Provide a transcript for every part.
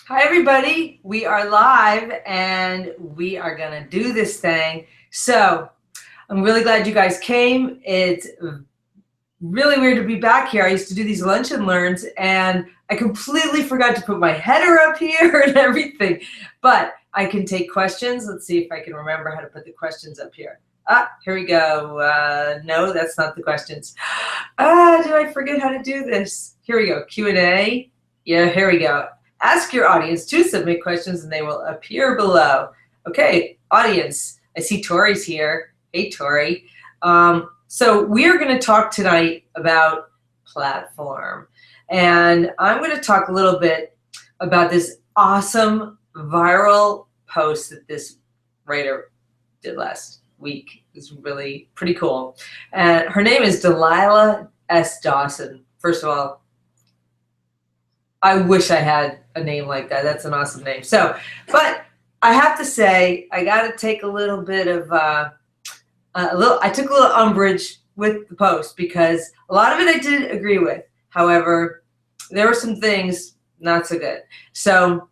Hi everybody, we are live and we are gonna do this thing. So I'm really glad you guys came. It's really weird to be back here. I used to do these lunch and learns and I completely forgot to put my header up here and everything, but I can take questions. Let's see if I can remember how to put the questions up here. Here we go. No, that's not the questions. Do I forget how to do this? Here we go, Q&A. Yeah, here we go. Ask your audience to submit questions and they will appear below. Okay, audience, I see Tori's here. Hey, Tori. So we're going to talk tonight about platform. And I'm going to talk a little bit about this awesome viral post that this writer did last week. It's really pretty cool. And her name is Delilah S. Dawson. First of all, I wish I had a name like that. That's an awesome name. So, but I have to say, I got to take a little bit of, I took a little umbrage with the post because a lot of it I did agree with. However, there were some things not so good. So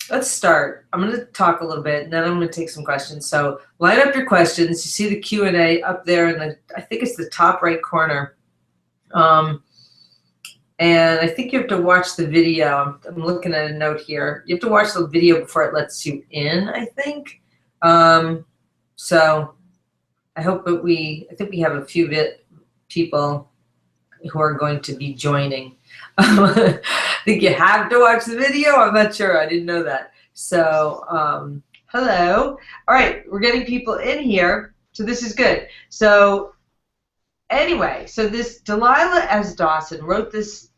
let's start. I'm going to talk a little bit and then I'm going to take some questions. So line up your questions. You see the Q&A up there in the, I think it's the top right corner. And I think you have to watch the video. I'm looking at a note here. You have to watch the video before it lets you in, I think. So I hope that I think we have a few people who are going to be joining. I think you have to watch the video. I'm not sure. I didn't know that. So hello. All right, we're getting people in here. So this is good. So anyway, so this Delilah S. Dawson wrote this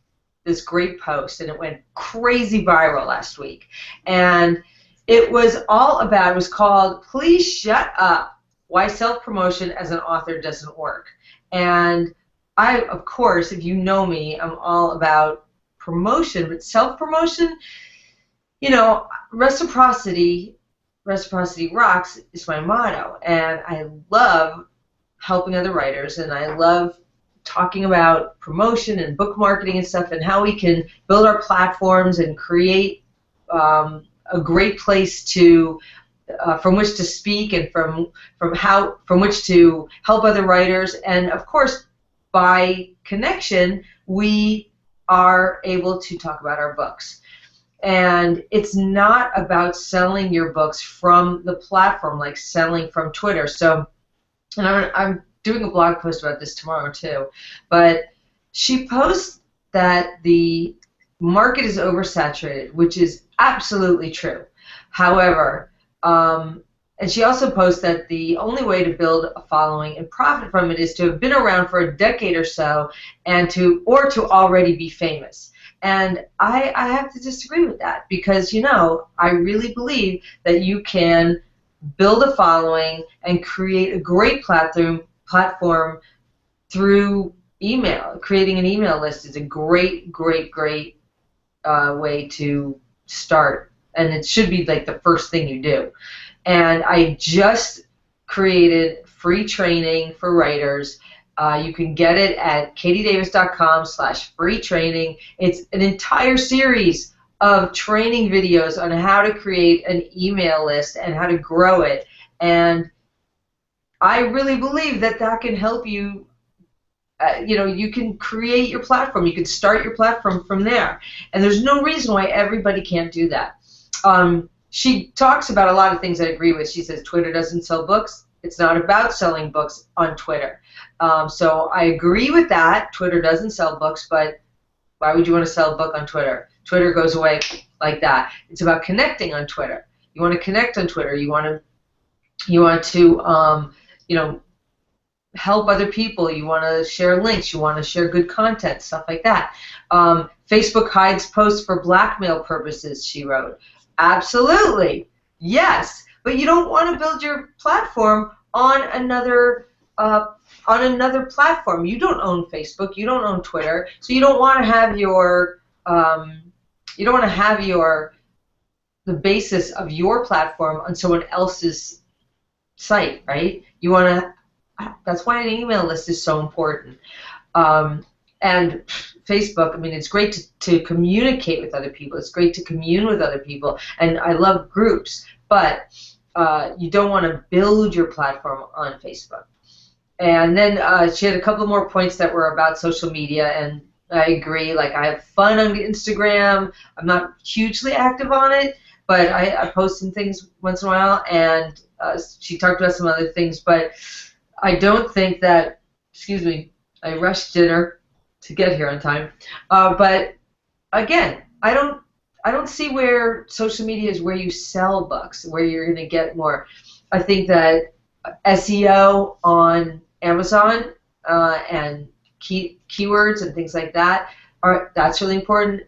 great post, and it went crazy viral last week. And it was all about, it was called, Please Shut Up, Why Self-Promotion as an Author Doesn't Work. And I, of course, if you know me, I'm all about promotion, but self-promotion, you know, reciprocity rocks is my motto. And I love helping other writers, and I love talking about promotion and book marketing and stuff and how we can build our platforms and create a great place to from which to speak and from which to help other writers. And of course, by connection, we are able to talk about our books. And it's not about selling your books from the platform, like selling from Twitter. So, and I'm doing a blog post about this tomorrow too, but she posts that the market is oversaturated, which is absolutely true. However, and she also posts that the only way to build a following and profit from it is to have been around for a decade or so, and to already be famous. And I have to disagree with that because, you know, I really believe that you can build a following and create a great platform through email. Creating an email list is a great way to start, and it should be like the first thing you do. And I just created free training for writers. You can get it at katiedavis.com/free training. It's an entire series of training videos on how to create an email list and how to grow it. And I really believe that that can help you. You know, you can create your platform. You can start your platform from there. And there's no reason why everybody can't do that. She talks about a lot of things I agree with. She says Twitter doesn't sell books. It's not about selling books on Twitter. So I agree with that. Twitter doesn't sell books, but why would you want to sell a book on Twitter? Twitter goes away like that. It's about connecting on Twitter. You want to connect on Twitter. You want to you know, help other people. You want to share links. You want to share good content, stuff like that. Facebook hides posts for blackmail purposes, she wrote. Absolutely, yes. But you don't want to build your platform on another platform. You don't own Facebook. You don't own Twitter. So you don't want to have your the basis of your platform on someone else's site, right? You want to. That's why an email list is so important. And Facebook, I mean, it's great to communicate with other people. It's great to commune with other people. And I love groups, but you don't want to build your platform on Facebook. And then she had a couple more points that were about social media, and I agree. Like, I have fun on Instagram. I'm not hugely active on it, but I post some things once in a while, and she talked about some other things, but I don't think that, excuse me, I rushed dinner to get here on time. But again, I don't see where social media is where you sell books, where you're going to get more. I think that SEO on Amazon and keywords and things like that that's really important.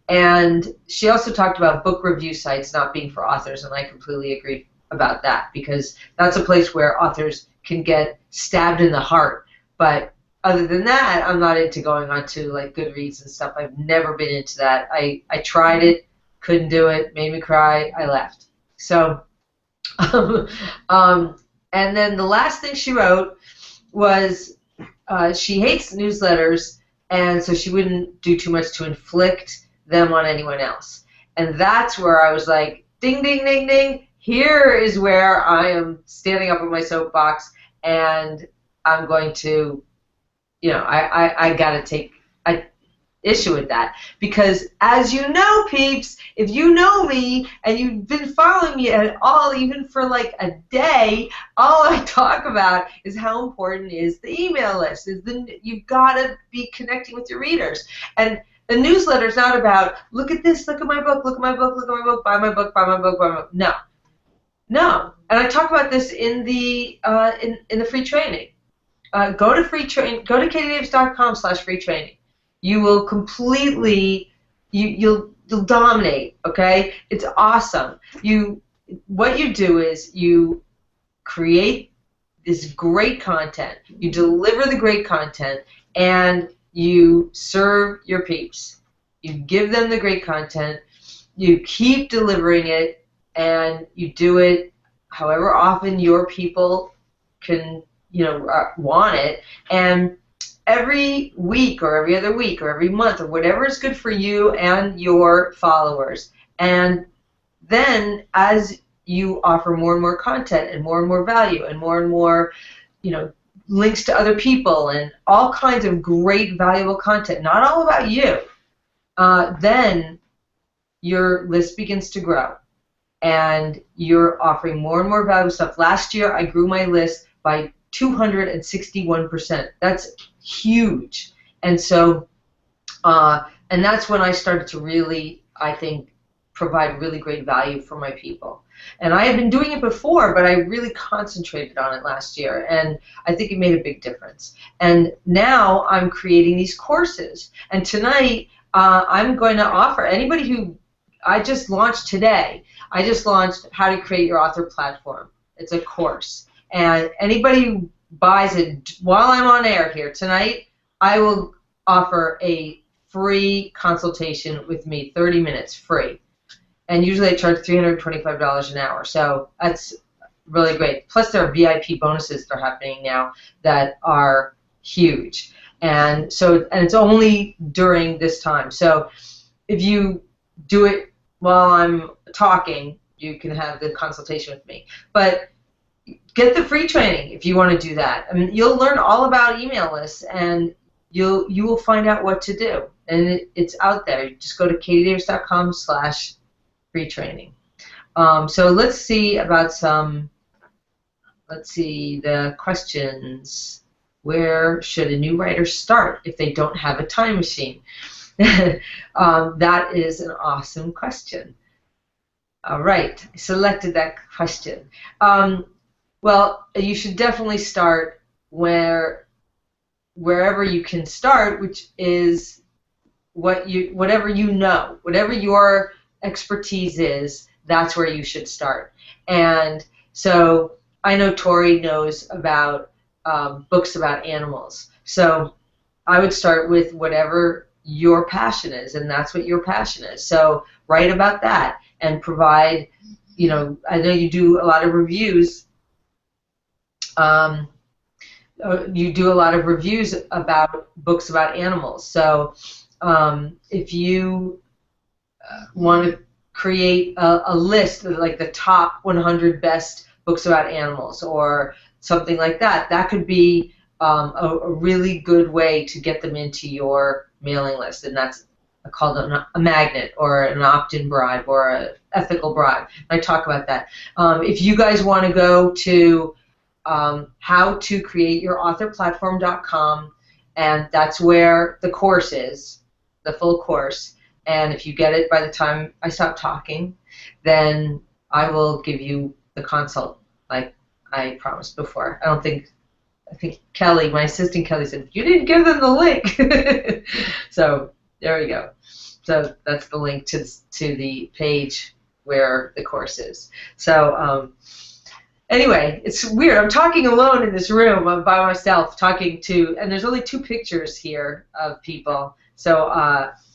And she also talked about book review sites not being for authors, and I completely agree about that, because that's a place where authors can get stabbed in the heart. But other than that, I'm not into going on to like Goodreads and stuff. I've never been into that. I tried it, couldn't do it, made me cry, I left. So, and then the last thing she wrote was she hates newsletters, and so she wouldn't do too much to inflict them on anyone else. And that's where I was like, ding, ding, ding, ding. Here is where I am standing up on my soapbox, and I'm going to, you know, I got to take an issue with that. Because as you know, peeps, if you know me and you've been following me at all, even for like a day, all I talk about is how important is the email list. You've got to be connecting with your readers. And the newsletter is not about, look at this, look at my book, look at my book, look at my book, buy my book, buy my book, buy my book. No. No. And I talk about this in the free training. Go to katiedavis.com/free training. You will completely, you'll dominate, okay? It's awesome. What you do is you create this great content, you deliver the great content, and you serve your peeps. You give them the great content, you keep delivering it, and you do it however often your people can, you know, want it. And every week or every other week or every month or whatever is good for you and your followers. And then as you offer more and more content and more value and more, you know, links to other people and all kinds of great valuable content, not all about you, then your list begins to grow and you're offering more and more valuable stuff. Last year I grew my list by 261%. That's huge. And so, and that's when I started to really, I think, provide really great value for my people. And I had been doing it before, but I really concentrated on it last year, and I think it made a big difference. And now I'm creating these courses. And tonight, I'm going to offer anybody who, I just launched today, I just launched How to Create Your Author Platform. It's a course. And anybody who buys it while I'm on air here tonight, I will offer a free consultation with me, 30 minutes free. And usually I charge $325 an hour, so that's really great. Plus there are VIP bonuses that are happening now that are huge. And so, and it's only during this time. So if you do it while I'm talking, you can have the consultation with me. But get the free training if you want to do that. I mean, you'll learn all about email lists, and you will find out what to do. And it's out there. You just go to katiedavis.com/free training. So let's see about the questions. Where should a new writer start if they don't have a time machine? That is an awesome question. All right, I selected that question. Well, you should definitely start wherever you can start, which is whatever you know, whatever your expertise is, that's where you should start. And so I know Tori knows about books about animals. So I would start with whatever your passion is, and that's what your passion is. So write about that and provide, you know, I know you do a lot of reviews. you do a lot of reviews about books about animals. So if you want to create a list of like the top 100 best books about animals or something like that, that could be a really good way to get them into your mailing list, and that's called a magnet or an opt-in bribe or an ethical bribe. I talk about that. If you guys want to go to howtocreateyourauthorplatform.com, and that's where the course is, the full course. And if you get it by the time I stop talking, then I will give you the consult like I promised before. I think Kelly, my assistant Kelly, said, you didn't give them the link. So there we go. So that's the link to the page where the course is. So anyway, it's weird. I'm talking alone in this room. I'm by myself talking to, and there's only 2 pictures here of people. So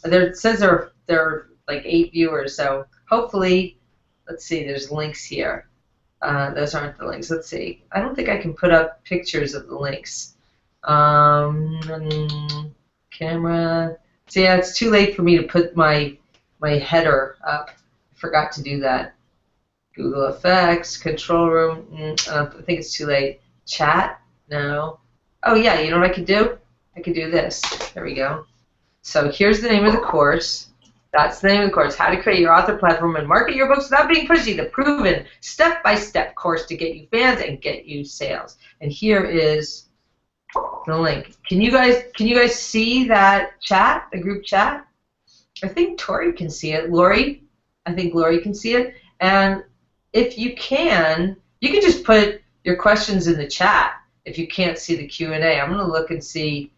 it says there are like 8 viewers. So hopefully, let's see, there's links here. Those aren't the links. Let's see. I don't think I can put up pictures of the links. Camera. So yeah, it's too late for me to put my header up. I forgot to do that. Google Effects, Control Room. I think it's too late. Chat? No. Oh yeah, you know what I could do? I could do this. There we go. So here's the name of the course. That's the name of the course, How to Create Your Author Platform and Market Your Books Without Being Pushy, the proven step-by-step course to get you fans and get you sales. And here is the link. Can you guys see that chat, the group chat? I think Tori can see it. Lori, I think Lori can see it. And if you can just put your questions in the chat if you can't see the Q&A. I'm going to look and see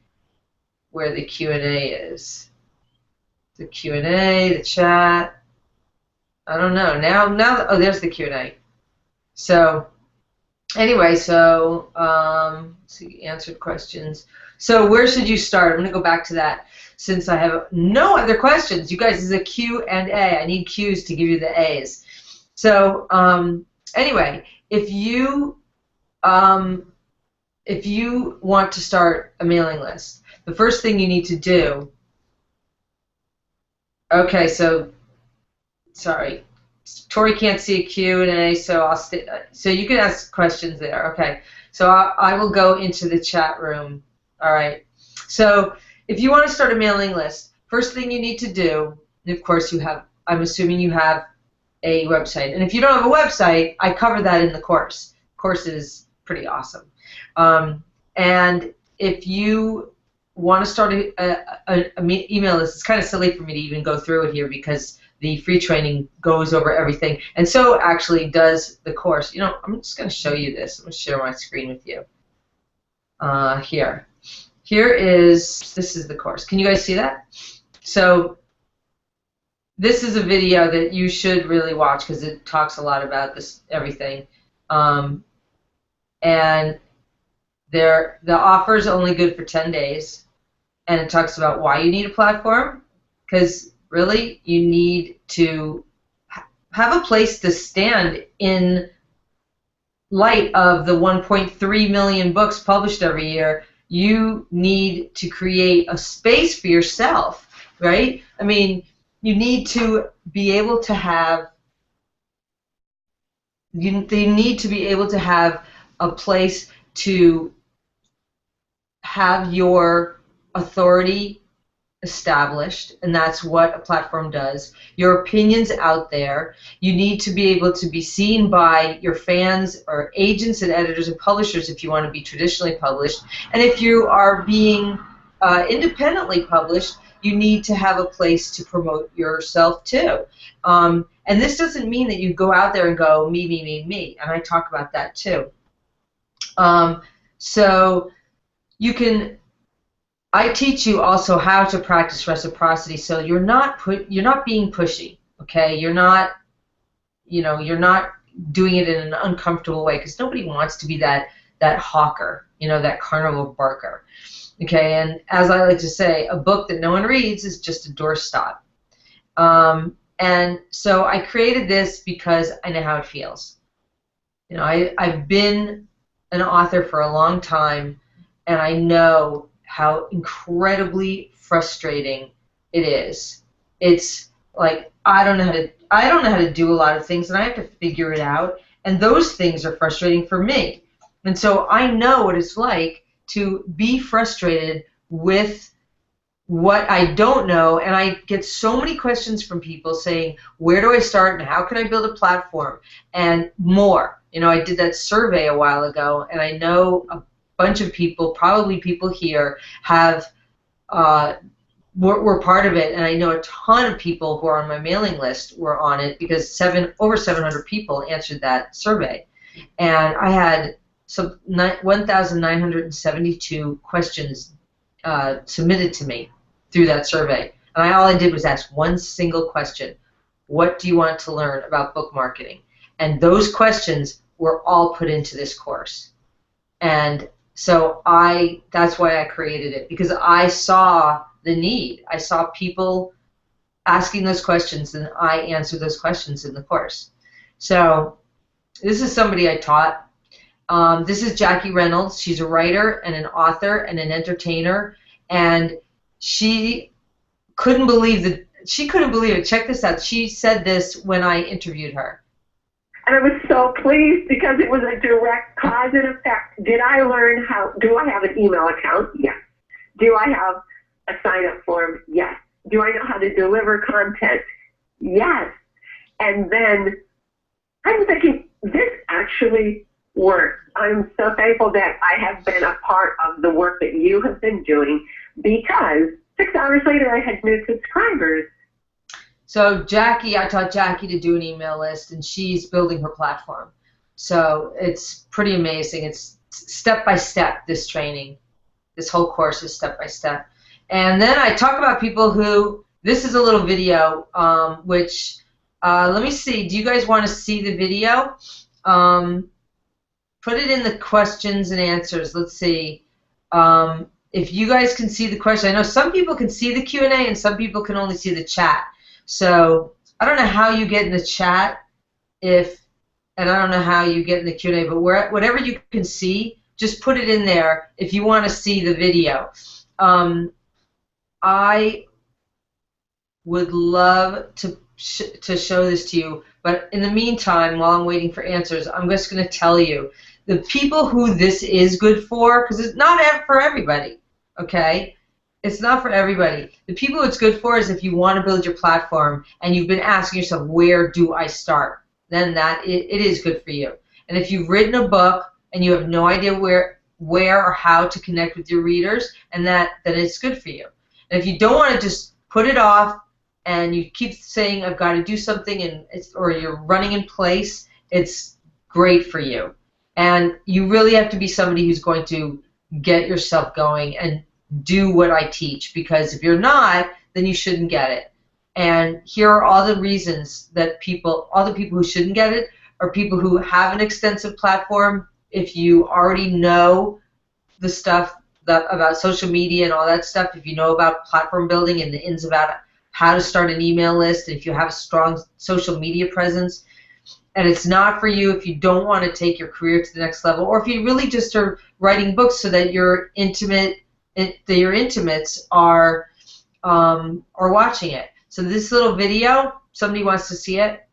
where the Q&A is. The Q&A, the chat. I don't know. Now, oh, there's the Q&A. So, anyway, so see, answered questions. So, where should you start? I'm going to go back to that since I have no other questions. You guys, this is a Q&A. I need Q's to give you the A's. So, anyway, if you want to start a mailing list, the first thing you need to do. Okay, so sorry, Tori can't see a Q&A, so so you can ask questions there. Okay, so I will go into the chat room. All right. So if you want to start a mailing list, first thing you need to do, and of course you have. I'm assuming you have a website, and if you don't have a website, I cover that in the course. The course is pretty awesome. And if you want to start an email list, it's kind of silly for me to even go through it here because the free training goes over everything, and so actually does the course. You know, I'm just going to show you this. I'm going to share my screen with you. This is the course. Can you guys see that? So this is a video that you should really watch because it talks a lot about this everything. And the offer is only good for 10 days. And it talks about why you need a platform, because really you need to have a place to stand in light of the 1.3 million books published every year. You need to create a space for yourself, right? I mean, you need to be able to have a place to have your authority established, and that's what a platform does. Your opinion's out there. You need to be able to be seen by your fans or agents and editors and publishers if you want to be traditionally published. And if you are being independently published, you need to have a place to promote yourself too. And this doesn't mean that you go out there and go, me, me, me, me. And I talk about that too. So you can. I teach you also how to practice reciprocity, so you're not being pushy, okay? You're not doing it in an uncomfortable way, because nobody wants to be that hawker, that carnival barker, okay? And as I like to say, a book that no one reads is just a doorstop. And so I created this because I know how it feels. I've been an author for a long time. and I know how incredibly frustrating it is. It's like I don't know how to do a lot of things, and I have to figure it out. And those things are frustrating for me. And so I know what it's like to be frustrated with what I don't know, and I get so many questions from people saying, where do I start and how can I build a platform and more. You know, I did that survey a while ago, and I know a bunch of people, probably people here, have were part of it, and I know a ton of people who are on my mailing list were on it because over 700 people answered that survey, and I had 1,972 questions submitted to me through that survey, and all I did was ask one single question: what do you want to learn about book marketing? And those questions were all put into this course, and so that's why I created it, because I saw the need. I saw people asking those questions, and I answered those questions in the course. So this is somebody I taught. This is Jackie Reynolds. She's a writer and an author and an entertainer, and she couldn't believe it. Check this out. She said this when I interviewed her. And I was so pleased because it was a direct cause and effect. Did I learn do I have an email account? Yes. Do I have a sign-up form? Yes. Do I know how to deliver content? Yes. And then I'm thinking, this actually works. I'm so thankful that I have been a part of the work that you have been doing, because 6 hours later I had new subscribers. So Jackie, I taught Jackie to do an email list, and she's building her platform. So it's pretty amazing. It's step by step, this training. This whole course is step by step. And then I talk about people who, this is a little video, which, let me see, do you guys want to see the video? Put it in the questions and answers. Let's see. If you guys can see the question. I know some people can see the Q&A and some people can only see the chat. So I don't know how you get in the chat, and I don't know how you get in the Q&A, but whatever you can see, just put it in there if you want to see the video. I would love to show this to you, but in the meantime, while I'm waiting for answers, I'm just going to tell you the people who this is good for, because it's not for everybody, okay? It's not for everybody. The people it's good for is if you want to build your platform and you've been asking yourself, where do I start? Then it is good for you. And if you've written a book and you have no idea where or how to connect with your readers, and then it's good for you. And if you don't want to just put it off and you keep saying, I've got to do something, or you're running in place, it's great for you. And you really have to be somebody who's going to get yourself going and do what I teach, because if you're not, then you shouldn't get it. And here are all the reasons that all the people who shouldn't get it are people who have an extensive platform. If you already know the stuff about social media and all that stuff, if you know about platform building and the ins about how to start an email list, and if you have a strong social media presence, and it's not for you if you don't want to take your career to the next level, or if you really just are writing books so that your intimates are watching it. So this little video, somebody wants to see it?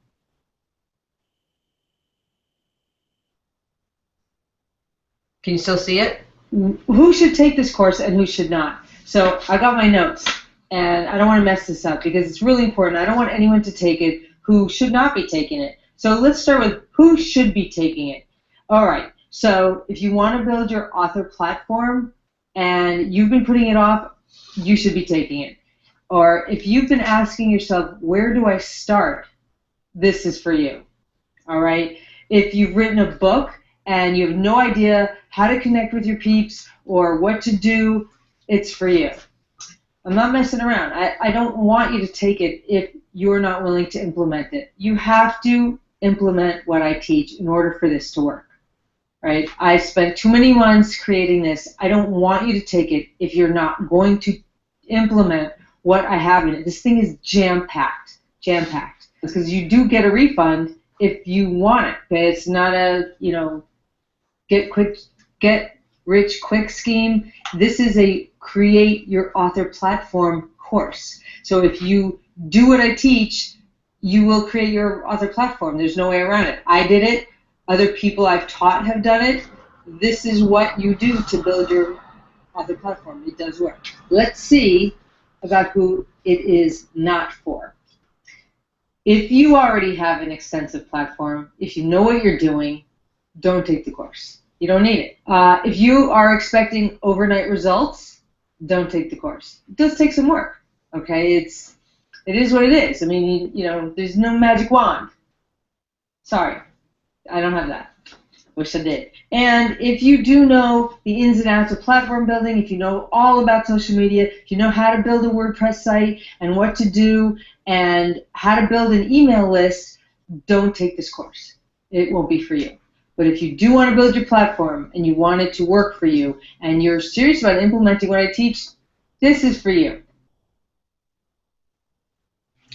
Can you still see it? Who should take this course and who should not? So I got my notes, and I don't want to mess this up because it's really important. I don't want anyone to take it who should not be taking it. So let's start with who should be taking it. All right, so if you want to build your author platform and you've been putting it off, you should be taking it. Or if you've been asking yourself, where do I start? This is for you. All right? If you've written a book and you have no idea how to connect with your peeps or what to do, it's for you. I'm not messing around. I don't want you to take it if you're not willing to implement it. You have to implement what I teach in order for this to work. Right? I spent too many months creating this. I don't want you to take it if you're not going to implement what I have in it. This thing is jam-packed, jam-packed. Because you do get a refund if you want it. Okay? It's not a, get rich, quick scheme. This is a create your author platform course. So if you do what I teach, you will create your author platform. There's no way around it. I did it. Other people I've taught have done it. This is what you do to build your author platform. It does work. Let's see about who it is not for. If you already have an extensive platform, if you know what you're doing, don't take the course. You don't need it. If you are expecting overnight results, don't take the course. It does take some work. Okay, it is what it is. I mean, you know, there's no magic wand. Sorry, I don't have that. Wish I did. And if you do know the ins and outs of platform building, if you know all about social media, if you know how to build a WordPress site and what to do and how to build an email list, don't take this course. It won't be for you. But if you do want to build your platform and you want it to work for you and you're serious about implementing what I teach, this is for you.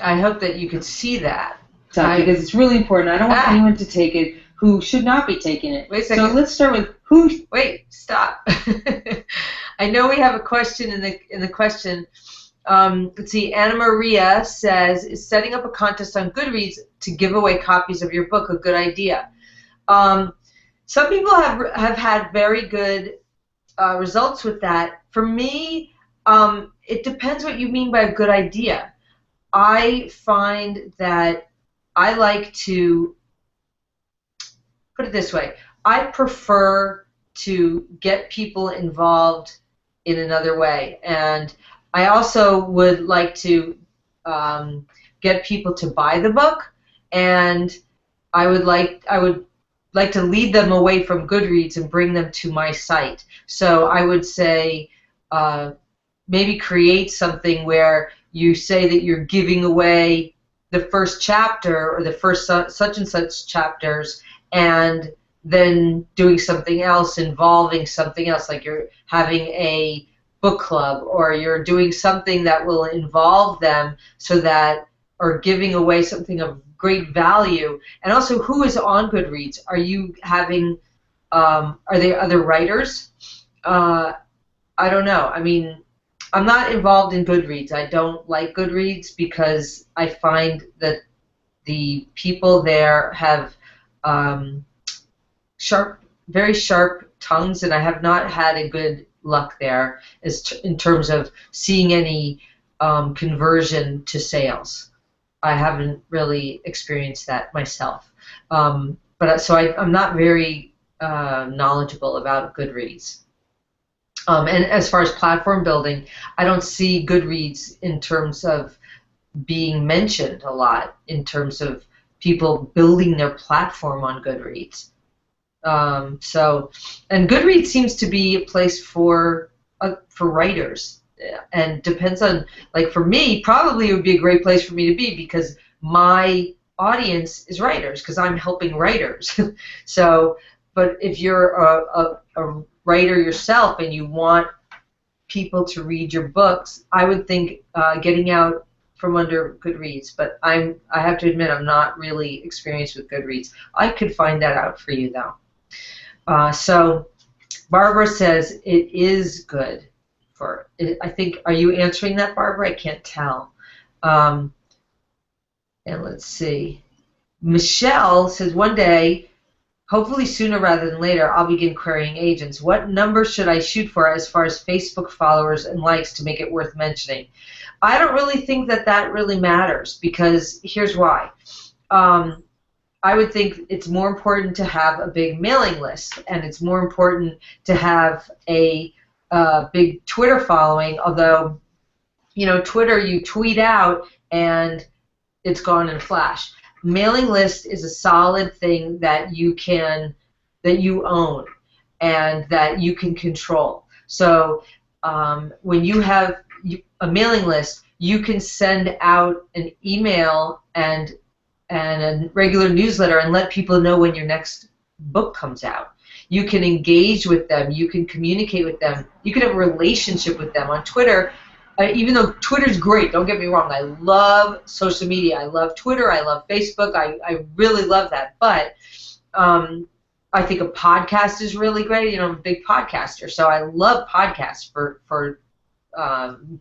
I hope that you could see that. Because it's really important. I don't want anyone to take it who should not be taking it. Wait a second. So let's start with who. Wait, stop. I know we have a question in the question. Let's see. Anna Maria says, "Is setting up a contest on Goodreads to give away copies of your book a good idea?" Some people have had very good results with that. For me, it depends what you mean by a good idea. I find that I like to put it this way. I prefer to get people involved in another way, and I also would like to get people to buy the book, and I would like to lead them away from Goodreads and bring them to my site. So I would say maybe create something where you say that you're giving away the first chapter or the first such and such chapters, and then doing something else involving something else, like you're having a book club or you're doing something that will involve them, so that, or giving away something of great value. And also, who is on Goodreads? Are you having, are there other writers? I don't know. I mean, I'm not involved in Goodreads. I don't like Goodreads because I find that the people there have very sharp tongues, and I have not had a good luck there in terms of seeing any conversion to sales. I haven't really experienced that myself. I'm not very knowledgeable about Goodreads. And as far as platform building, I don't see Goodreads in terms of being mentioned a lot in terms of people building their platform on Goodreads. And Goodreads seems to be a place for writers, and depends on, like for me, probably it would be a great place for me to be because my audience is writers, because I'm helping writers. But if you're a writer yourself and you want people to read your books, I would think getting out from under Goodreads. But I have to admit, I'm not really experienced with Goodreads. I could find that out for you, though. So Barbara says it is good for, I think, are you answering that, Barbara? I can't tell. And let's see. Michelle says, one day, hopefully sooner rather than later, I'll begin querying agents. What number should I shoot for as far as Facebook followers and likes to make it worth mentioning? I don't really think that really matters, because here's why. I would think it's more important to have a big mailing list, and it's more important to have a big Twitter following, although, you know, Twitter, you tweet out and it's gone in a flash. Mailing list is a solid thing that you own and that you can control. So when you have a mailing list, you can send out an email and a regular newsletter and let people know when your next book comes out. You can engage with them. You can communicate with them. You can have a relationship with them on Twitter. Even though Twitter's great, don't get me wrong, I love social media. I love Twitter. I love Facebook. I really love that. But I think a podcast is really great. You know, I'm a big podcaster, so I love podcasts for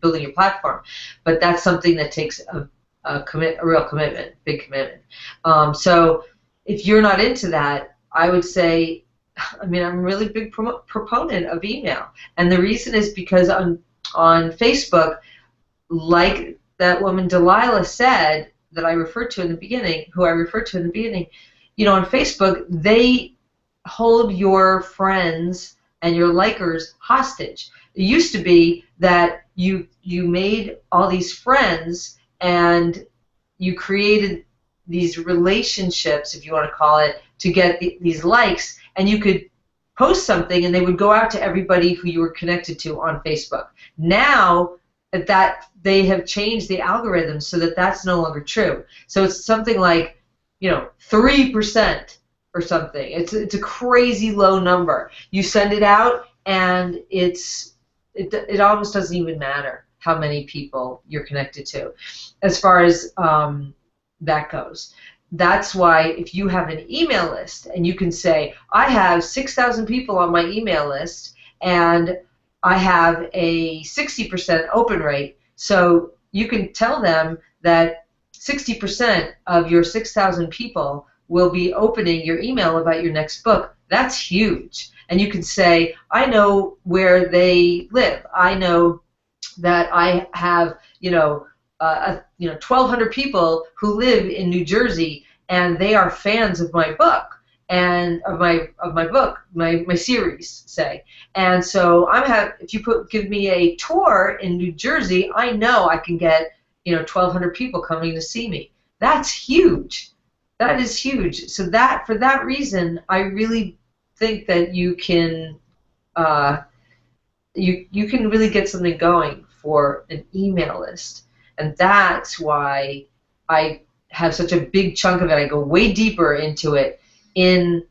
building your platform. But that's something that takes a real commitment, big commitment. So if you're not into that, I would say, I mean, I'm a really big proponent of email, and the reason is because on Facebook, like that woman Delilah said that I referred to in the beginning, you know, on Facebook, they hold your friends and your likers hostage. It used to be that you made all these friends and you created these relationships, if you want to call it, to get these likes, and you could post something and they would go out to everybody who you were connected to on Facebook. Now that they have changed the algorithm so that that's no longer true. So it's something like, you know, 3% or something. It's a crazy low number. You send it out and it almost doesn't even matter how many people you're connected to as far as that goes. That's why if you have an email list and you can say, I have 6,000 people on my email list and I have a 60% open rate, so you can tell them that 60% of your 6,000 people will be opening your email about your next book. That's huge. And you can say, I know where they live. I know that I have, 1,200 people who live in New Jersey, and they are fans of my book and of my series, say. And so if you give me a tour in New Jersey, I know I can get 1,200 people coming to see me. That's huge. That is huge. So for that reason, I really think that you can you can really get something going for an email list, and that's why I have such a big chunk of it. I go way deeper into it in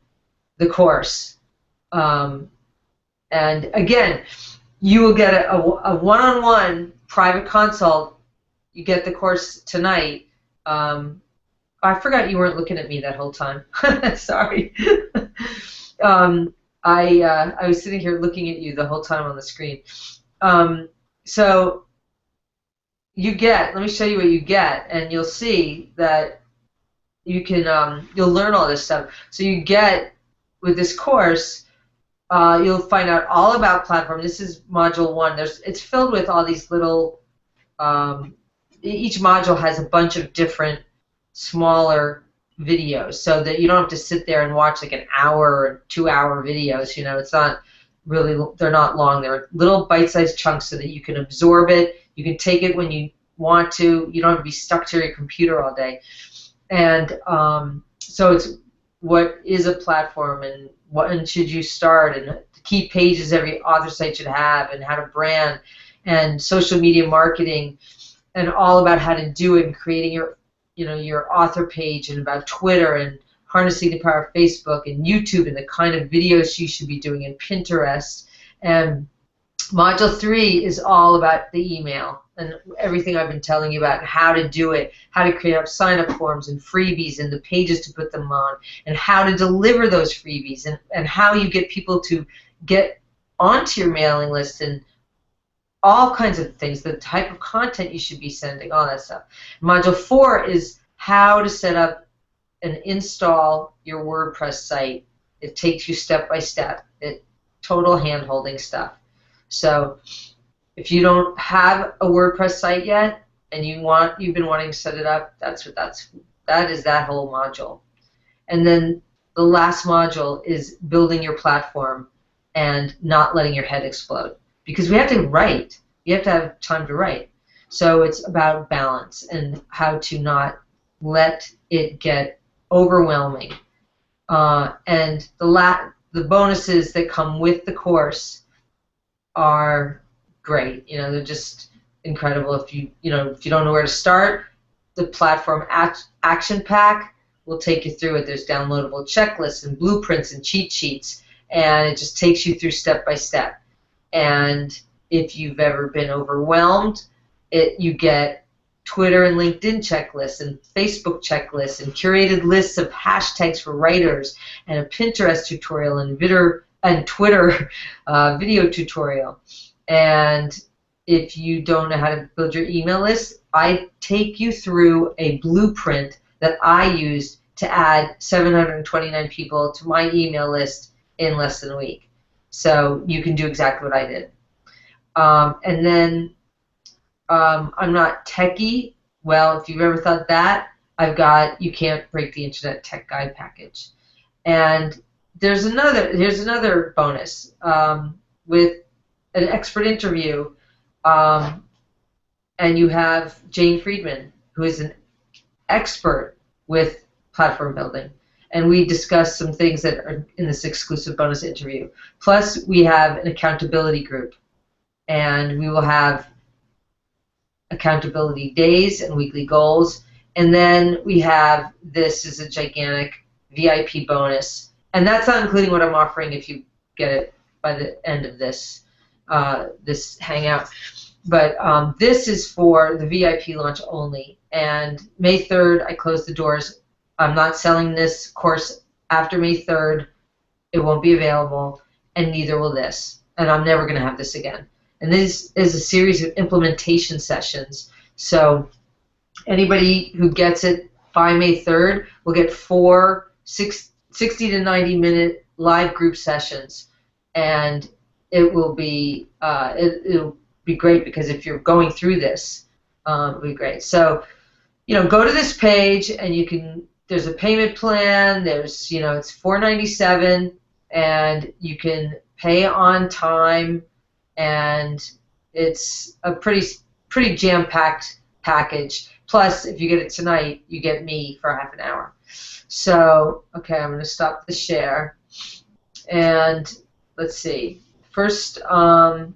the course. And again, you will get a one-on-one private consult. You get the course tonight. I forgot you weren't looking at me that whole time. Sorry. I was sitting here looking at you the whole time on the screen. So let me show you what you get, and you'll see that you can, you'll learn all this stuff. So you get, with this course, you'll find out all about platform. This is module 1. It's filled with all these little, each module has a bunch of different smaller videos, so that you don't have to sit there and watch like an hour or 2-hour videos. It's not really, they're not long. They're little bite-sized chunks so that you can absorb it. You can take it when you want to. You don't have to be stuck to your computer all day. And so it's what is a platform, and when should you start, and the key pages every author site should have, and how to brand, and social media marketing, and all about how to do it, and creating your author page, and about Twitter, and harnessing the power of Facebook and YouTube, and the kind of videos you should be doing, and Pinterest. And Module 3 is all about the email and everything I've been telling you about, how to do it, how to create sign-up forms and freebies and the pages to put them on, and how to deliver those freebies, and how you get people to get onto your mailing list, and all kinds of things, the type of content you should be sending, all that stuff. Module 4 is how to set up and install your WordPress site. It takes you step by step. Total hand-holding stuff. So if you don't have a WordPress site yet, and you've been wanting to set it up, that is that whole module. And then the last module is building your platform and not letting your head explode. Because we have to write. You have to have time to write. So it's about balance and how to not let it get overwhelming. And the bonuses that come with the course are great. They're just incredible. If you don't know where to start, the platform action pack will take you through it. There's downloadable checklists and blueprints and cheat sheets, and it just takes you through step by step. And if you've ever been overwhelmed, you get Twitter and LinkedIn checklists and Facebook checklists and curated lists of hashtags for writers and a Pinterest tutorial and Twitter video tutorial. And if you don't know how to build your email list, I take you through a blueprint that I used to add 729 people to my email list in less than a week. So you can do exactly what I did. And then I'm not techie. Well, if you've ever thought that, I've got You Can't Break the Internet Tech Guide package. And here's another bonus with an expert interview. And you have Jane Friedman, who is an expert with platform building. And we discuss some things that are in this exclusive bonus interview. Plus, we have an accountability group. And we will have accountability days and weekly goals. And then we have, this is a gigantic VIP bonus. And that's not including what I'm offering if you get it by the end of this this hangout. But this is for the VIP launch only. And May 3rd, I close the doors. I'm not selling this course after May 3rd. It won't be available, and neither will this. And I'm never going to have this again. And this is a series of implementation sessions. So anybody who gets it by May 3rd will get 4 60 to 90-minute live group sessions. And it will be it'll be great, because if you're going through this, it'll be great. So, go to this page and you can. There's a payment plan. There's it's $497, and you can pay on time, and it's a pretty jam-packed package. Plus, if you get it tonight, you get me for half an hour. So, okay, I'm going to stop the share, and let's see. First, I'm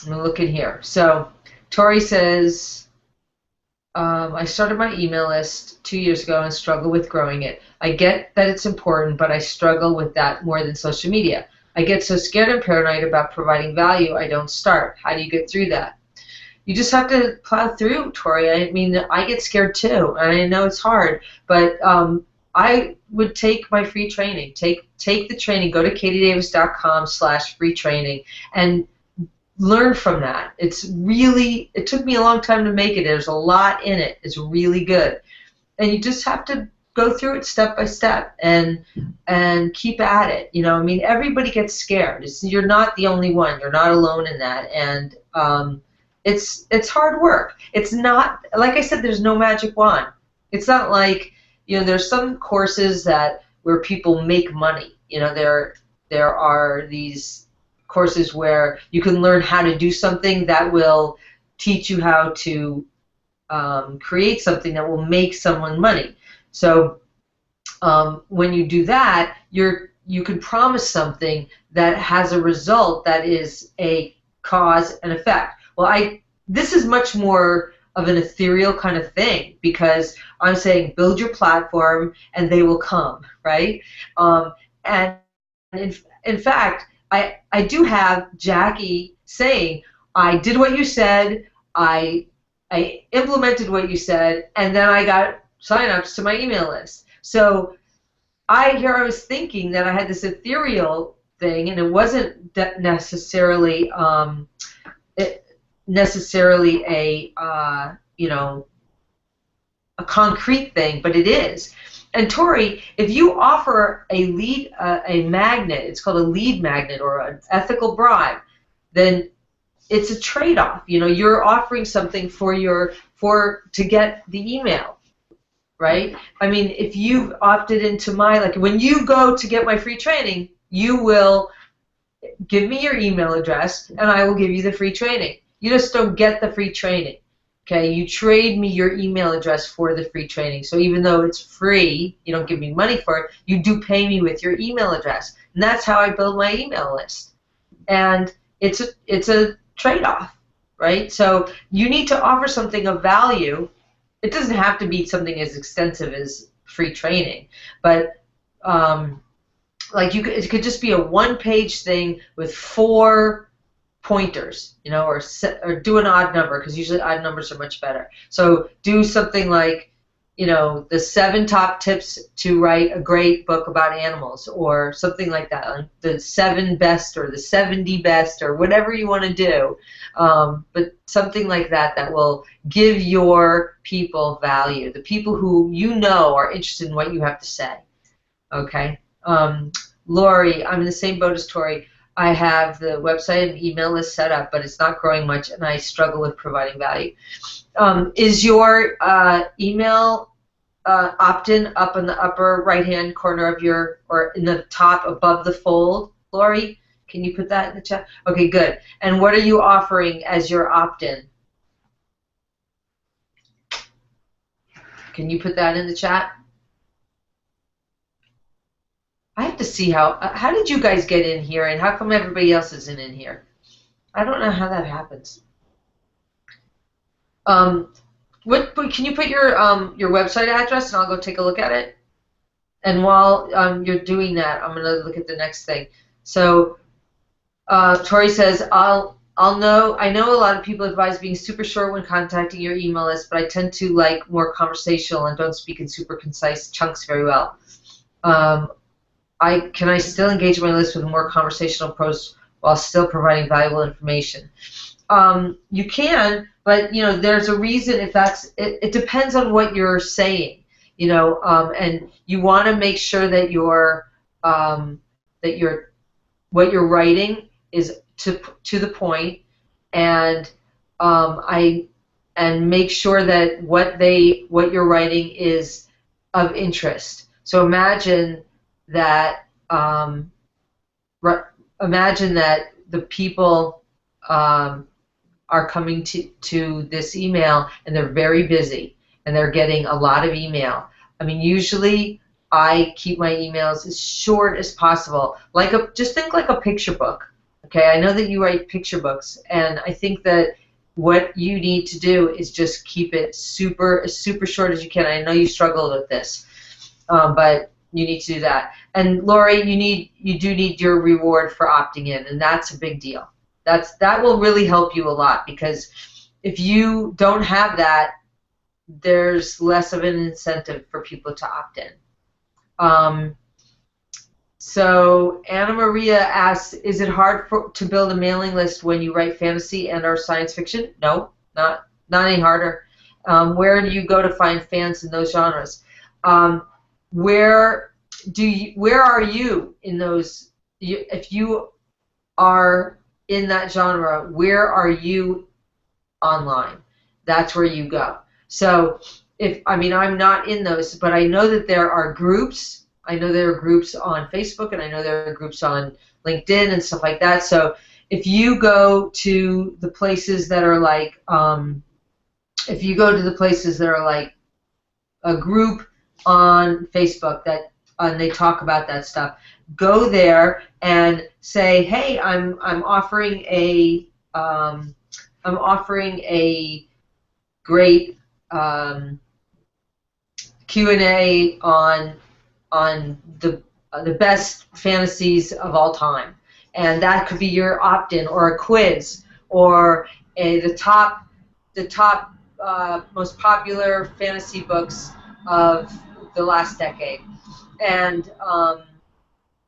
going to look in here. So Tori says, I started my email list 2 years ago and struggle with growing it. I get that it's important, but I struggle with that more than social media. I get so scared and paranoid about providing value, I don't start. How do you get through that? You just have to plow through, Tori. I mean, I get scared too, and I know it's hard, but I would take my free training. Take the training. Go to katiedavis.com/free training and learn from that. It took me a long time to make it. There's a lot in it. It's really good. And you just have to go through it step by step and keep at it. I mean, everybody gets scared. You're not the only one. You're not alone in that. And it's hard work. It's not, like I said, there's no magic wand. It's not like, there's some courses where people make money. There are these courses where you can learn how to do something that will teach you how to create something that will make someone money. So when you do that, you can promise something that has a result that is a cause and effect. Well, this is much more of an ethereal kind of thing, because I'm saying build your platform and they will come, right? And in fact, I do have Jackie saying, I did what you said, I implemented what you said, and then I got signups to my email list. So I was thinking that I had this ethereal thing, and it wasn't necessarily a concrete thing, but it is. And Tori, if you offer a magnet, it's called a lead magnet or an ethical bribe, then it's a trade-off. You're offering something to get the email, right? I mean, if you've opted into when you go to get my free training, you will give me your email address and I will give you the free training. You just don't get the free training. Okay, you trade me your email address for the free training. So even though it's free, you don't give me money for it, you do pay me with your email address. And that's how I build my email list. And it's a trade-off, right? So you need to offer something of value. It doesn't have to be something as extensive as free training, but it could just be a one-page thing with 4 pointers, you know, or do an odd number, because usually odd numbers are much better. So do something like, you know, the 7 top tips to write a great book about animals, or something like that, like the 7 best or the 70 best, or whatever you want to do. But something like that that will give your people value, the people who you know are interested in what you have to say. Okay. Lori, I'm in the same boat as Tori. I have the website and email list set up, but it's not growing much, and I struggle with providing value. Is your email opt-in up in the upper right-hand corner of your, or in the top above the fold, Lori? Can you put that in the chat? Okay, good. And what are you offering as your opt-in? Can you put that in the chat? I have to see how did you guys get in here, and how come everybody else isn't in here? I don't know how that happens. Can you put your website address, and I'll go take a look at it? And while you're doing that, I'm going to look at the next thing. So Tori says, I know a lot of people advise being super short when contacting your email list, but I tend to like more conversational and don't speak in super concise chunks very well. Can I still engage my list with more conversational posts while still providing valuable information? You can, but you know, there's a reason if that's. It depends on what you're saying, you know, and you want to make sure that what you're writing is to the point, and and make sure that what you're writing is of interest. So imagine that the people are coming to this email, and they're very busy, and they're getting a lot of email. I mean, usually I keep my emails as short as possible. Just think like a picture book. Okay, I know that you write picture books, and I think that what you need to do is just keep it super short as you can. I know you struggle with this, but you need to do that. And Lori, you do need your reward for opting in, and that's a big deal. That will really help you a lot, because if you don't have that, there's less of an incentive for people to opt in. So Anna Maria asks, is it hard to build a mailing list when you write fantasy and or science fiction? No, not any harder. Where do you go to find fans in those genres? Where are you in those? If you are in that genre, where are you online? That's where you go. So I'm not in those, but I know that there are groups. I know there are groups on Facebook, and I know there are groups on LinkedIn and stuff like that. So if you go to the places that are like, a group on Facebook and they talk about that stuff, go there and say, hey, I'm offering a great Q&A on the best fantasies of all time, and that could be your opt-in, or a quiz, or the top most popular fantasy books of the last decade, and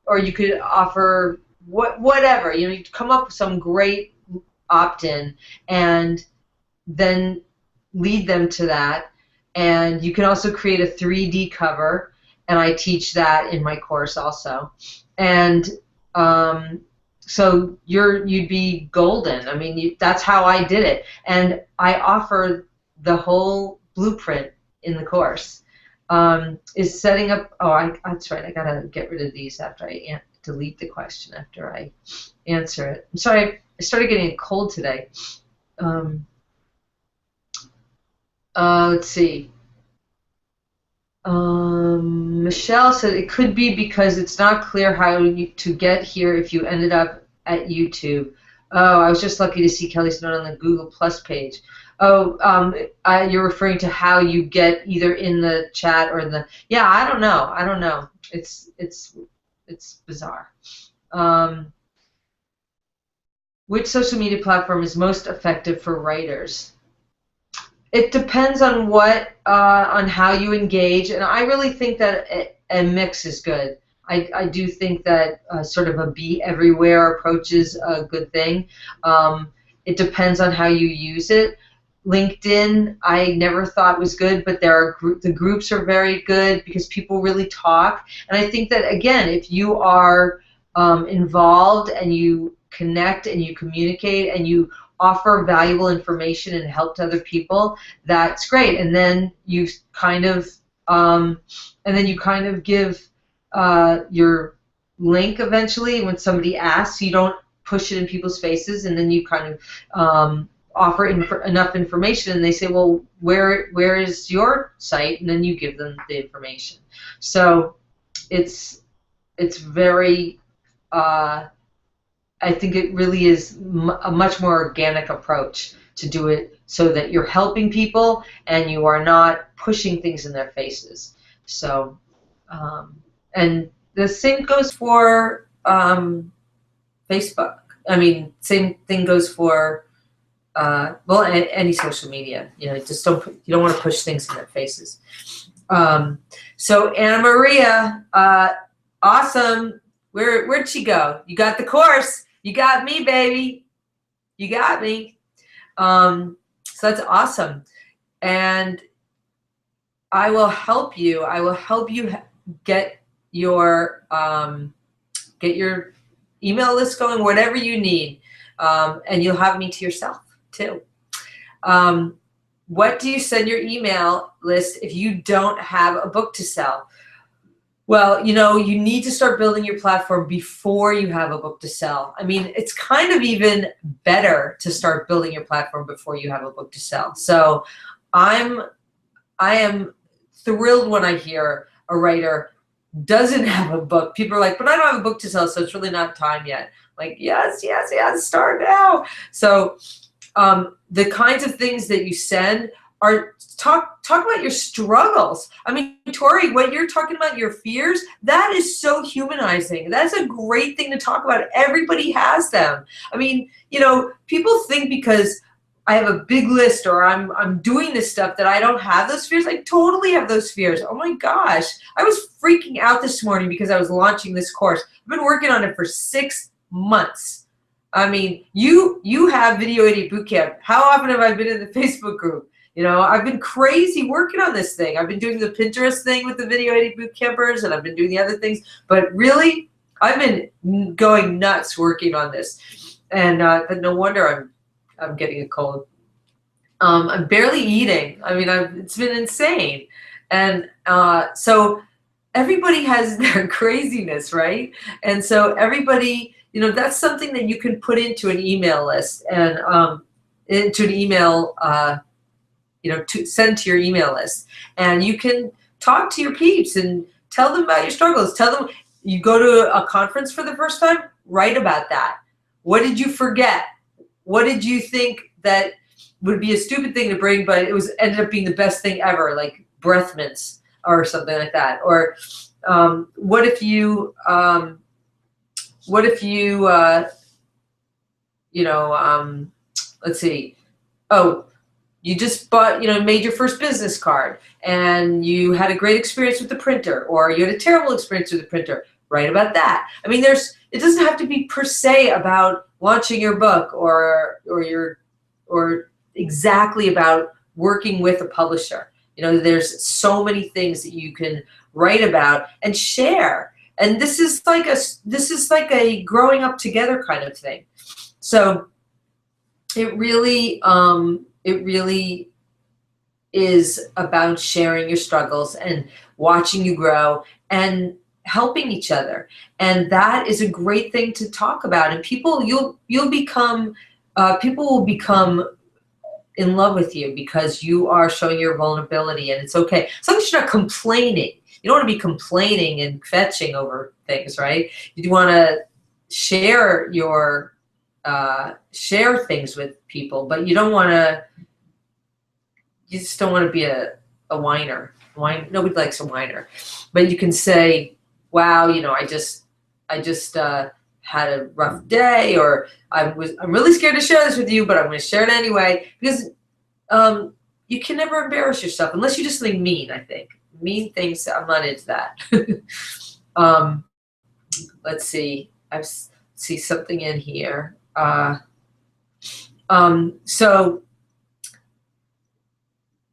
or you could offer whatever, you know, you come up with some great opt-in and then lead them to that. And you can also create a 3D cover, and I teach that in my course also. And so you'd be golden. I mean, that's how I did it, and I offer the whole blueprint in the course. Is setting up. Oh, that's right. I gotta get rid of these after I delete the question after I answer it. I'm sorry. I started getting a cold today. Let's see. Michelle said it could be because it's not clear how to get here if you ended up at YouTube. Oh, I was just lucky to see Kelly's note on the Google Plus page. Oh, you're referring to how you get either in the chat or in the. Yeah, I don't know. It's bizarre. which social media platform is most effective for writers? It depends on on how you engage, and I really think that a mix is good. I do think that sort of a be everywhere approach is a good thing. It depends on how you use it. LinkedIn, I never thought was good, but the groups are very good because people really talk. And I think that, again, if you are involved and you connect and you communicate and you offer valuable information and help to other people, that's great. And then you kind of give your link eventually when somebody asks. You don't push it in people's faces, and then you kind of offer enough information, and they say, well, where is your site? And then you give them the information. So it's very, I think it really is a much more organic approach to do it, so that you're helping people and you are not pushing things in their faces. So, and the same goes for Facebook. I mean, same thing goes for well, any social media. You know, just you don't want to push things in their faces. So Anna Maria, awesome. Where'd she go? You got the course. You got me, baby. You got me. So that's awesome. And I will help you. I will help you get your email list going, whatever you need. And you'll have me to yourself too. What do you send your email list if you don't have a book to sell? Well, you know, you need to start building your platform before you have a book to sell. I mean, it's kind of even better to start building your platform before you have a book to sell. So I am thrilled when I hear a writer doesn't have a book. People are like, but I don't have a book to sell, so it's really not time yet. Like, yes, start now. So the kinds of things that you send are talk about your struggles. I mean, Tori, what you're talking about, your fears, that is so humanizing. That's a great thing to talk about. Everybody has them. I mean, you know, people think because I have a big list or I'm doing this stuff that I don't have those fears. I totally have those fears. Oh my gosh. I was freaking out this morning because I was launching this course. I've been working on it for 6 months. I mean, you have Video Idiot Bootcamp. How often have I been in the Facebook group? You know, I've been crazy working on this thing. I've been doing the Pinterest thing with the Video Idiot Bootcampers, and I've been doing the other things. But really, I've been going nuts working on this. And no wonder I'm getting a cold. I'm barely eating. I mean, it's been insane. And so everybody has their craziness, right? And so everybody, you know, that's something that you can put into an email list and into an email, you know, to send to your email list. And you can talk to your peeps and tell them about your struggles. Tell them you go to a conference for the first time, write about that. What did you forget? What did you think that would be a stupid thing to bring, but it ended up being the best thing ever, like breath mints or something like that? Or what if you you know, let's see. Oh, you just bought, you know, made your first business card and you had a great experience with the printer, or you had a terrible experience with the printer. Write about that. I mean, it doesn't have to be per se about launching your book or exactly about working with a publisher. You know, there's so many things that you can write about and share. And this is like a growing up together kind of thing. So it really is about sharing your struggles and watching you grow and helping each other. And that is a great thing to talk about. And people will become in love with you because you are showing your vulnerability, and it's okay. As long as you're not complaining. You don't want to be complaining and fetching over things, right? You want to share share things with people, but you just don't want to be a whiner. Nobody likes a whiner. But you can say, wow, you know, I just had a rough day, or I'm really scared to share this with you, but I'm going to share it anyway, because you can never embarrass yourself unless you do something mean. I think mean things. I'm not into that. Let's see. I see something in here.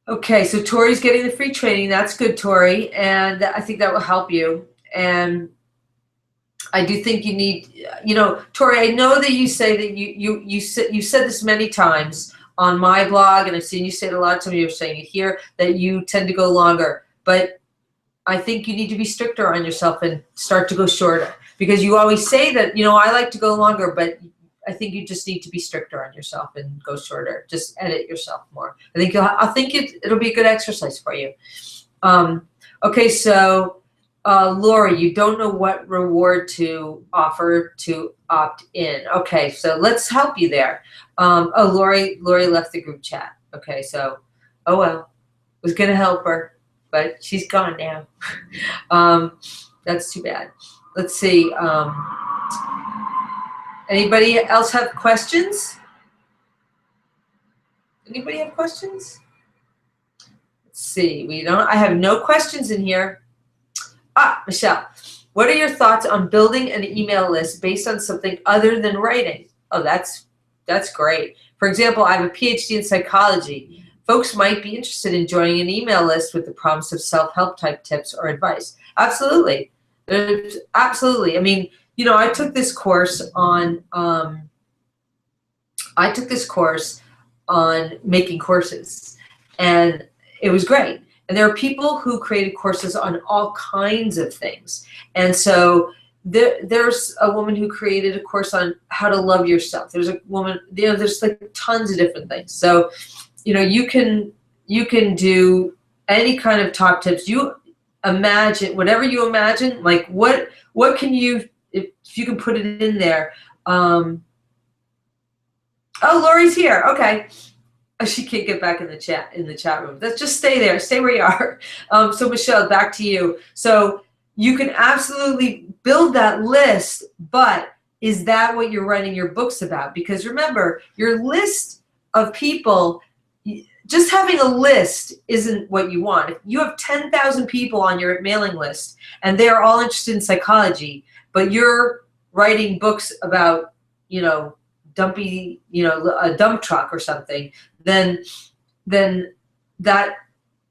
Okay, so Tori's getting the free training. That's good, Tori, and I think that will help you. And I do think you need, Tori, I know that you say that you said this many times on my blog, and I've seen you say it a lot of times. You're saying it here, that you tend to go longer, but I think you need to be stricter on yourself and start to go shorter, because you always say that, I like to go longer, but I think you just need to be stricter on yourself and go shorter. Just edit yourself more. I think it'll be a good exercise for you. Okay, so Lori, you don't know what reward to offer to opt in. Okay, so let's help you there. Lori left the group chat. Okay, so oh well, was gonna help her, but she's gone now. That's too bad. Let's see. Anybody else have questions? Anybody have questions? Let's see. I have no questions in here. Michelle, what are your thoughts on building an email list based on something other than writing? Oh, that's great. For example, I have a PhD in psychology. Folks might be interested in joining an email list with the promise of self-help type tips or advice. Absolutely. Absolutely. I mean, I took this course on making courses, and it was great. And there are people who created courses on all kinds of things. And so there's a woman who created a course on how to love yourself. There's a woman, there's like tons of different things. So, you can do any kind of top tips. You imagine, whatever you imagine, like what can you, if you can put it in there. Oh, Lori's here. Okay. She can't get back in the chat room. Let's just stay there. Stay where you are. So Michelle, back to you. So you can absolutely build that list, but is that what you're writing your books about? Because remember, your list of people, just having a list isn't what you want. If you have 10,000 people on your mailing list and they're all interested in psychology, but you're writing books about, dumpy, a dump truck or something, then that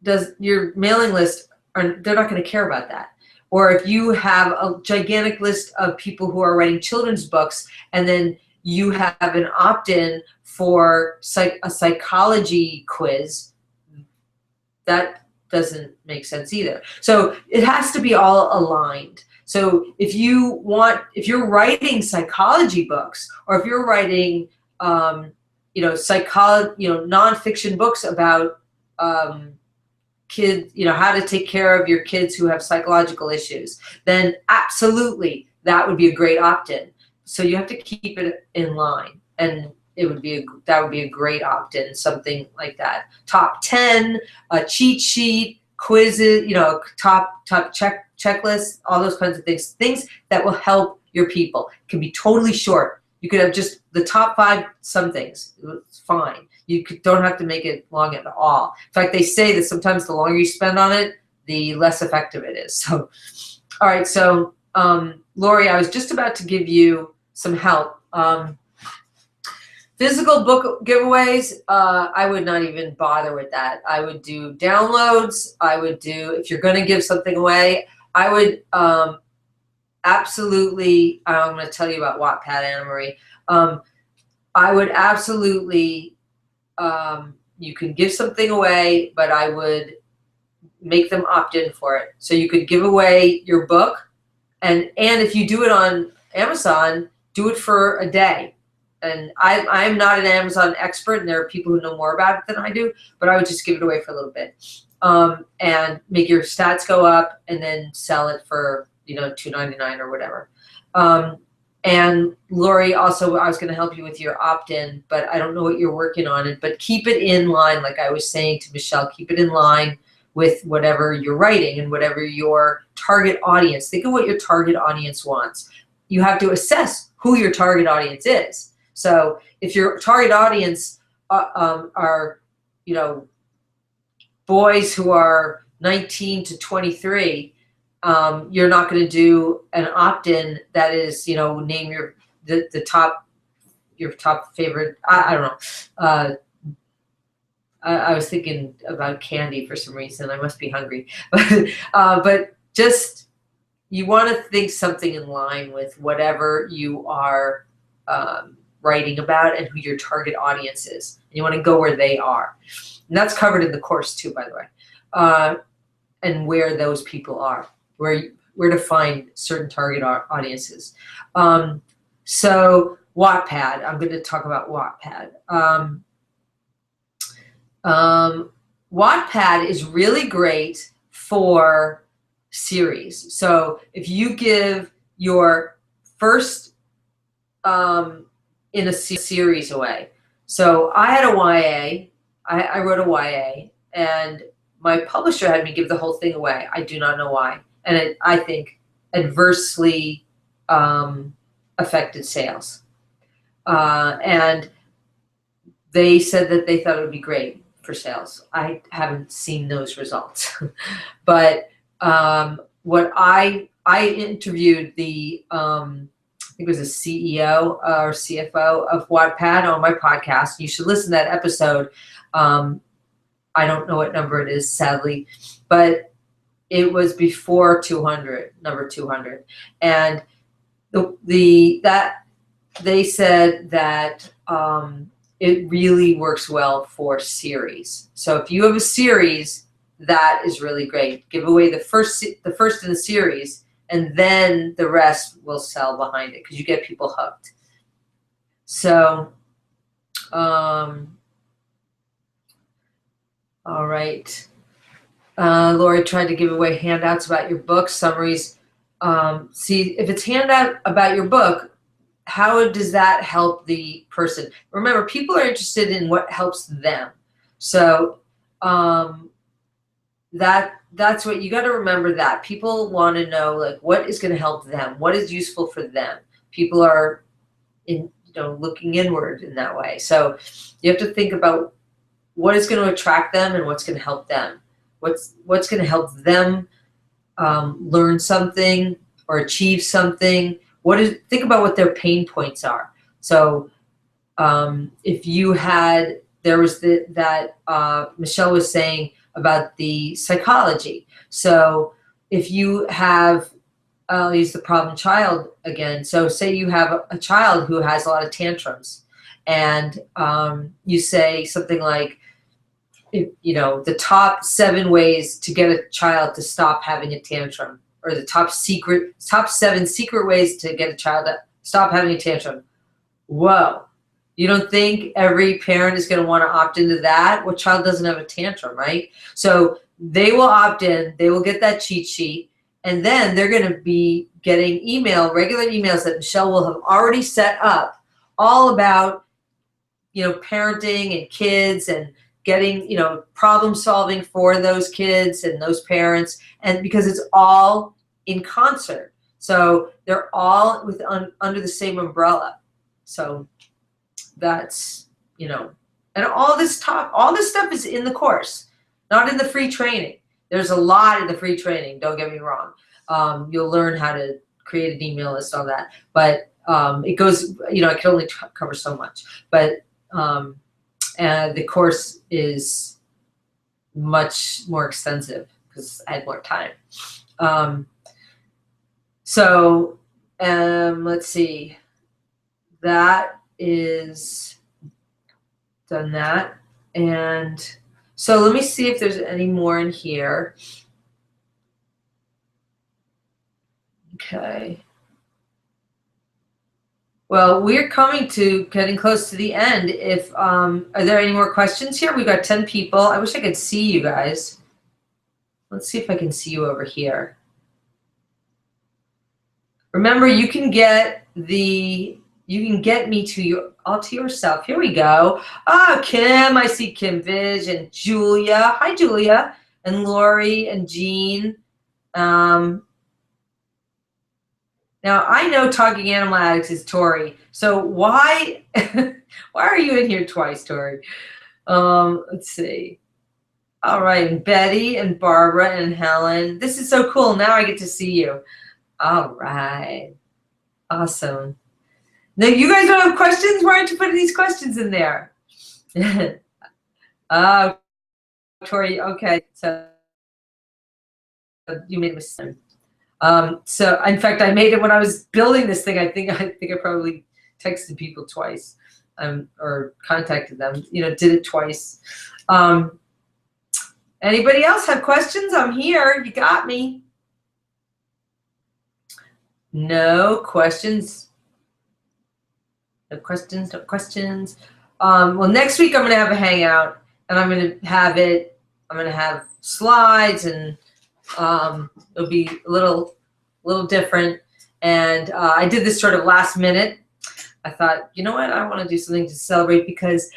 does your mailing list, they're not going to care about that. Or if you have a gigantic list of people who are writing children's books, and then you have an opt-in for a psychology quiz, that doesn't make sense either. So it has to be all aligned. So if you're writing psychology books, or if you're writing, nonfiction books about kids, how to take care of your kids who have psychological issues, then absolutely that would be a great opt-in. So you have to keep it in line, and that would be a great opt-in, something like that. Top 10, a cheat sheet, quizzes, top checklists, all those kinds of things that will help your people. It can be totally short. You could have just the top 5 some things. It's fine. Don't have to make it long at all. In fact, they say that sometimes the longer you spend on it, the less effective it is. So, all right. So, Lori, I was just about to give you some help. Physical book giveaways, I would not even bother with that. I would do downloads. If you're going to give something away, I would absolutely, I'm going to tell you about Wattpad, Anna Marie. I would absolutely, you can give something away, but I would make them opt in for it. So you could give away your book, and if you do it on Amazon, do it for a day. And I'm not an Amazon expert, and there are people who know more about it than I do, but I would just give it away for a little bit, and make your stats go up, and then sell it for $2.99 or whatever. And Lori, also, I was going to help you with your opt-in, but I don't know what you're working on it. But keep it in line, like I was saying to Michelle. Keep it in line with whatever you're writing and whatever your target audience. Think of what your target audience wants. You have to assess who your target audience is. So if your target audience are, you know, boys who are 19 to 23, you're not going to do an opt-in that is, you know, name the top, your top favorite. I don't know. I was thinking about candy for some reason. I must be hungry, but just, you want to think something in line with whatever you are writing about and who your target audience is. And you want to go where they are. And that's covered in the course too, by the way. And where those people are, where to find certain target audiences. So Wattpad, I'm going to talk about Wattpad. Wattpad is really great for series. So if you give your first in a series away. So I had a YA, I wrote a YA, and my publisher had me give the whole thing away. I do not know why. And it, I think, adversely affected sales. And they said that they thought it would be great for sales. I haven't seen those results. But what I interviewed the, I think it was a CEO or CFO of Wattpad on my podcast. You should listen to that episode. I don't know what number it is, sadly, but it was before 200, number 200. And that they said that it really works well for series. So if you have a series, that is really great. Give away the first in the series, and then the rest will sell behind it because you get people hooked. So, all right. Lori tried to give away handouts about your book, summaries. See, if it's handout about your book, how does that help the person? Remember, people are interested in what helps them. So that's what you got to remember, that people want to know, like, what is going to help them, what is useful for them. People are looking inward in that way. So you have to think about what is going to attract them and what's going to help them. What's going to help them learn something or achieve something. Think about what their pain points are. So if you had, there was that Michelle was saying about the psychology. So if you have, I'll use the problem child again. So say you have a child who has a lot of tantrums, and you say something like, the top 7 ways to get a child to stop having a tantrum, or the top 7 secret ways to get a child to stop having a tantrum. Whoa. You don't think every parent is going to want to opt into that? What child doesn't have a tantrum, right? So they will opt in, they will get that cheat sheet, and then they're going to be getting regular emails that Michelle will have already set up, all about, parenting and kids and getting, problem solving for those kids and those parents, and because it's all in concert. So they're all under the same umbrella. So that's, and all this stuff is in the course, not in the free training. There's a lot in the free training, don't get me wrong. You'll learn how to create an email list, all that, but it goes, I can only cover so much, but and the course is much more extensive because I had more time. Let's see, that is done that. And so let me see if there's any more in here. Okay. Well, we're getting close to the end. If are there any more questions here? We've got 10 people. I wish I could see you guys. Let's see if I can see you over here. Remember, you can get me all to yourself. Here we go. Oh, Kim, I see Kim Vidge and Julia. Hi, Julia, and Lori and Jean. Now, I know Talking Animal Addicts is Tori, so why why are you in here twice, Tori? Let's see. All right, and Betty and Barbara and Helen. This is so cool. Now I get to see you. All right. Awesome. Now, you guys don't have questions? Why aren't you putting these questions in there? Tori, okay. So you made a mistake. So in fact, I made it when I was building this thing. I think I probably texted people twice, or contacted them. You know, did it twice. Anybody else have questions? I'm here. You got me. No questions. No questions. No questions. Well, next week I'm going to have a hangout, and I'm going to have it. I'm going to have slides, and it'll be a little different. And I did this sort of last minute. I thought, you know what? I want to do something to celebrate because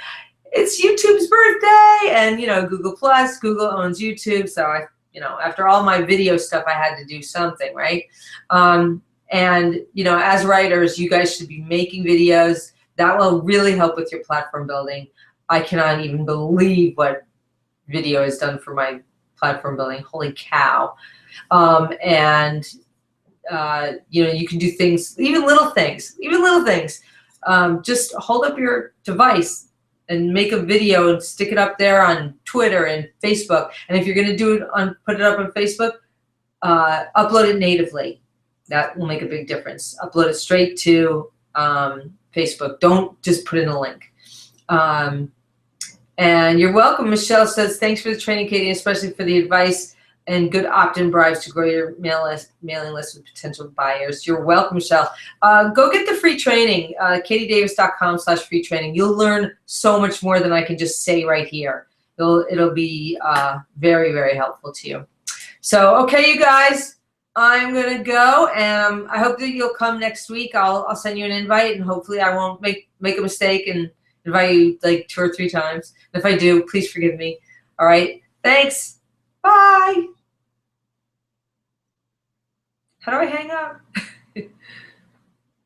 it's YouTube's birthday, and you know, Google owns YouTube, so I, you know, after all my video stuff, I had to do something, right? And you know, as writers, you guys should be making videos. That will really help with your platform building. I cannot even believe what video has done for my platform building. Holy cow! And you know, you can do things, even little things. Just hold up your device and make a video and stick it up there on Twitter and Facebook. And if you're going to do it put it up on Facebook, upload it natively. That will make a big difference. Upload it straight to Facebook. Don't just put in a link. And you're welcome. Michelle says, thanks for the training, Katie, especially for the advice and good opt-in bribes to grow your mailing list with potential buyers. You're welcome, Michelle. Go get the free training, katiedavis.com/free training. You'll learn so much more than I can just say right here. It'll be very, very helpful to you. So, okay, you guys, I'm going to go, and I hope that you'll come next week. I'll send you an invite, and hopefully I won't make a mistake and invite you like 2 or 3 times. And if I do, please forgive me. All right, thanks. Bye. How do I hang up?